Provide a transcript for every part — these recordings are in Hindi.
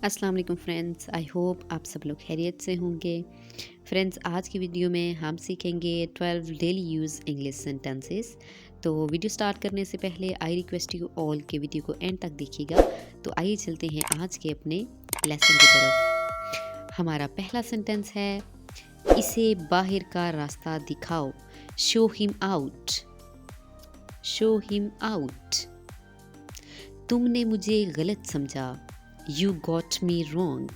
अस्सलाम वालेकुम फ्रेंड्स, आई होप आप सब लोग खैरियत से होंगे। फ्रेंड्स, आज की वीडियो में हम सीखेंगे 12 डेली यूज़ इंग्लिश सेंटेंसेस। तो वीडियो स्टार्ट करने से पहले आई रिक्वेस्ट यू ऑल के वीडियो को एंड तक देखिएगा। तो आइए चलते हैं आज के अपने लेसन की तरफ। हमारा पहला सेंटेंस है, इसे बाहर का रास्ता दिखाओ। Show him out. Show him out. तुमने मुझे गलत समझा। You got me wrong.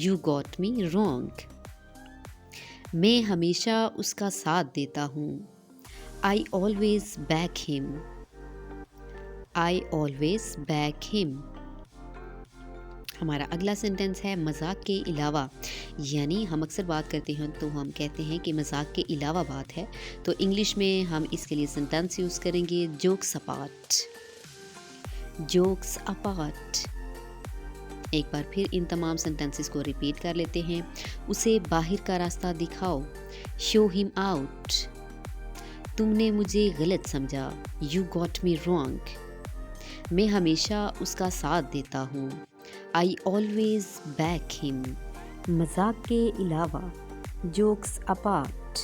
You got me wrong. मैं हमेशा उसका साथ देता हूँ। I always back him. I always back him. हमारा अगला सेंटेंस है मजाक के अलावा। यानी हम अक्सर बात करते हैं तो हम कहते हैं कि मजाक के अलावा बात है। तो इंग्लिश में हम इसके लिए सेंटेंस यूज़ करेंगे जोक्स अपार्ट। Jokes apart. एक बार फिर इन तमाम सेंटेंसेस को रिपीट कर लेते हैं। उसे बाहर का रास्ता दिखाओ। Show him out. तुमने मुझे गलत समझा। You got me wrong. मैं हमेशा उसका साथ देता हूँ। I always back him. मजाक के अलावा, जोक्स अपार्ट।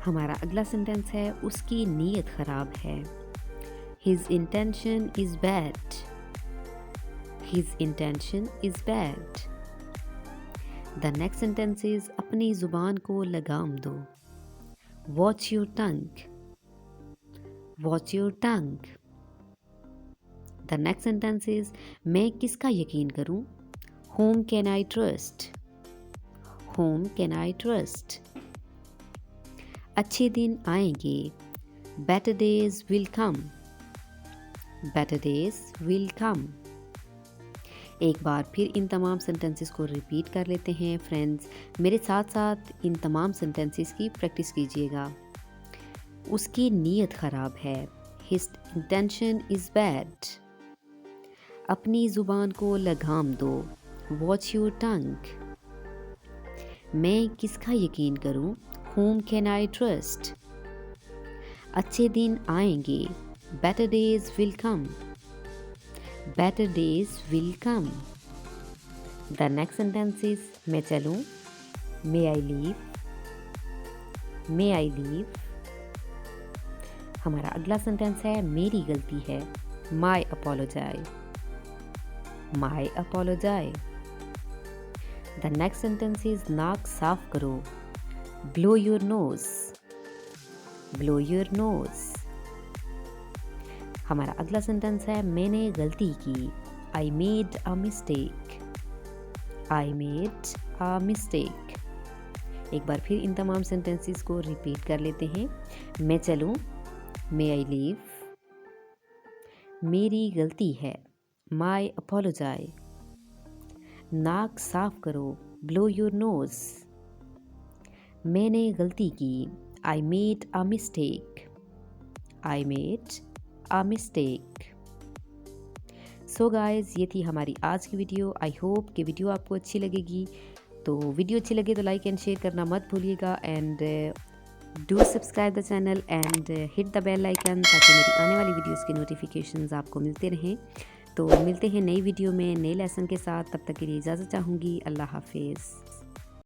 हमारा अगला सेंटेंस है, उसकी नीयत खराब है। His intention is bad. His intention is bad. The next sentence is अपनी जुबान को लगाम दो। Watch your tongue. Watch your tongue. The next sentence is मैं किसका यकीन करूं? Whom can I trust? Whom can I trust? अच्छे दिन आएंगे। Better days will come. Better days will come. एक बार फिर इन तमाम सेंटेंसेस को रिपीट कर लेते हैं। फ्रेंड्स, मेरे साथ साथ इन तमाम सेंटेंसेस की प्रैक्टिस कीजिएगा। उसकी नीयत ख़राब है। His intention is bad. अपनी ज़ुबान को लगाम दो। Watch your tongue. मैं किसका यकीन करूं? Whom can I trust? अच्छे दिन आएंगे। Better days will come. Better days will come. The next sentence is मैं चलूं। May I leave? May I leave? हमारा अगला सेंटेंस है, मेरी गलती है। My apologize. My apologize. The next sentence is नाक साफ करो। Blow your nose. Blow your nose. हमारा अगला सेंटेंस है, मैंने गलती की। I made a mistake. I made a mistake. एक बार फिर इन तमाम सेंटेंसेस को रिपीट कर लेते हैं। मैं चलूं। मे आई लीव। मेरी गलती है। माई अपोलोजाइज। नाक साफ करो। Blow your nose. मैंने गलती की। I made a mistake. I made a mistake. So guys, ये थी हमारी आज की वीडियो। आई होप कि वीडियो आपको अच्छी लगेगी। तो वीडियो अच्छी लगे तो लाइक एंड शेयर करना मत भूलिएगा and do subscribe the channel and hit the bell icon ताकि मेरी आने वाली वीडियोस की नोटिफिकेशंस आपको मिलते रहें। तो मिलते हैं नई वीडियो में नए लेसन के साथ। तब तक के लिए इजाज़त चाहूँगी। अल्लाह हाफिज़।